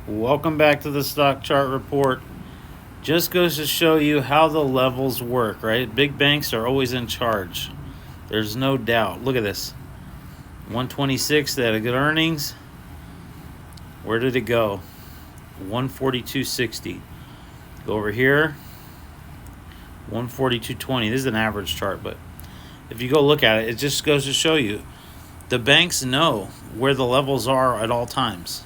Welcome back to the stock chart report. Just goes to show you how the levels work, right? Big banks are always in charge. There's no doubt. Look at this. 126, they had good earnings. Where did it go? 142.60. Go over here. 142.20. This is an average chart, but if you go look at it, it just goes to show you the banks know where the levels are at all times.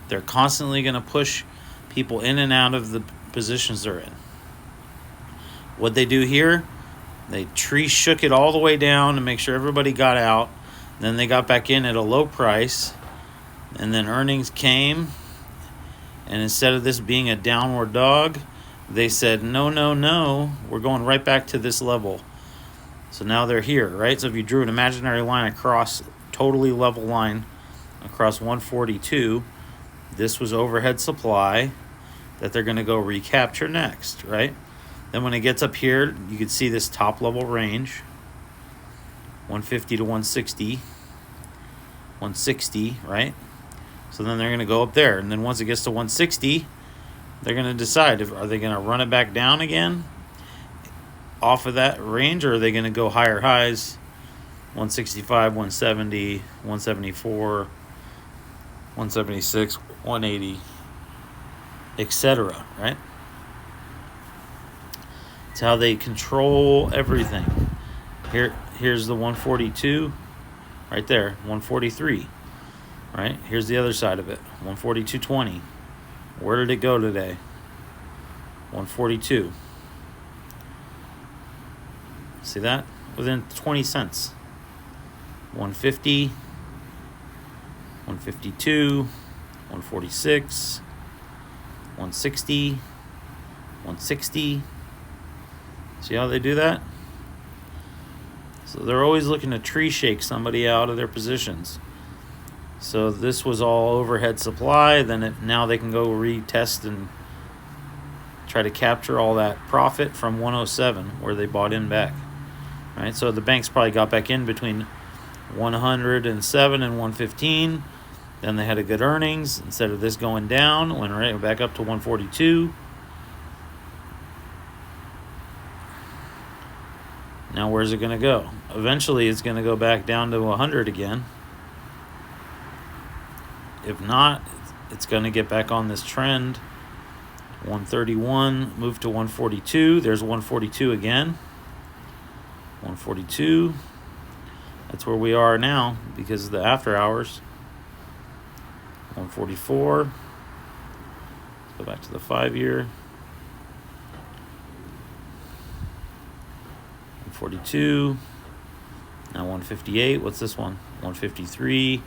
They're constantly going to push people in and out of the positions they're in. What they do here, they shook it all the way down to make sure everybody got out. Then they got back in at a low price. And then earnings came. And instead of this being a downward dog, they said, no, we're going right back to this level. So now they're here, right? So if you drew an imaginary line across, totally level line across 142, this was overhead supply that they're going to go recapture next, right? Then when it gets up here, you can see this top level range, 150 to 160, right? So then they're going to go up there. And then once it gets to 160, they're going to decide, are they going to run it back down again off of that range, or are they going to go higher highs, 165, 170, 174, 176, 180, etc., right? It's how they control everything. Here's the 142 right there, 143, right? Here's the other side of it, 142.20. Where did it go today? 142. See that? Within 20 cents. 150, 152, 146, 160, 160. See how they do that? So they're always looking to tree shake somebody out of their positions. So this was all overhead supply. Then now they can go retest and try to capture all that profit from 107 where they bought in back. Right? So the banks probably got back in between 107 and 115. Then they had a good earnings. Instead of this going down, went right back up to 142. Now where's it going to go? Eventually it's going to go back down to 100 again. If not, it's going to get back on this trend. 131, move to 142. There's 142 again. 142. That's where we are now because of the after hours. 144. Let's go back to the 5-year. 142. Now 158. What's this one? 153.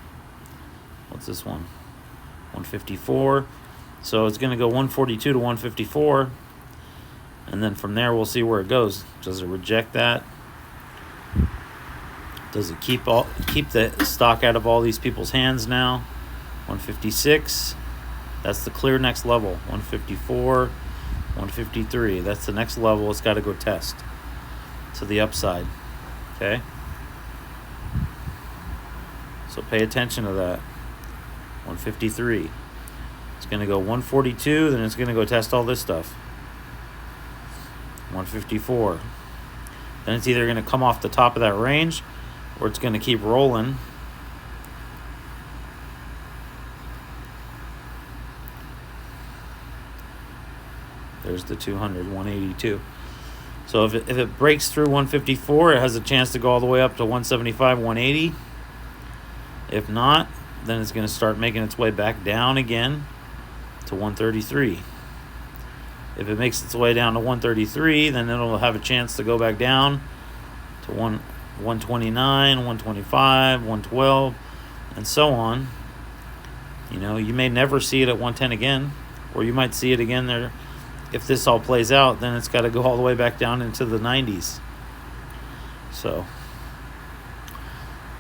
What's this one? 154. So it's going to go 142 to 154. And then from there, we'll see where it goes. Does it reject that? Does it keep the stock out of all these people's hands now? 156. That's the clear next level. 154. 153. That's the next level it's got to go test to the upside. Okay? So pay attention to that. 153. It's going to go 142, then it's going to go test all this stuff. 154. Then it's either going to come off the top of that range or it's going to keep rolling. There's the 200, 182. So if it breaks through 154, it has a chance to go all the way up to 175, 180. If not, then it's going to start making its way back down again to 133. If it makes its way down to 133, then it'll have a chance to go back down to 129, 125, 112, and so on. You know, you may never see it at 110 again, or you might see it again there. If this all plays out, then it's got to go all the way back down into the 90s. So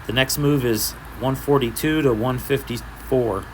the next move is 142 to 154.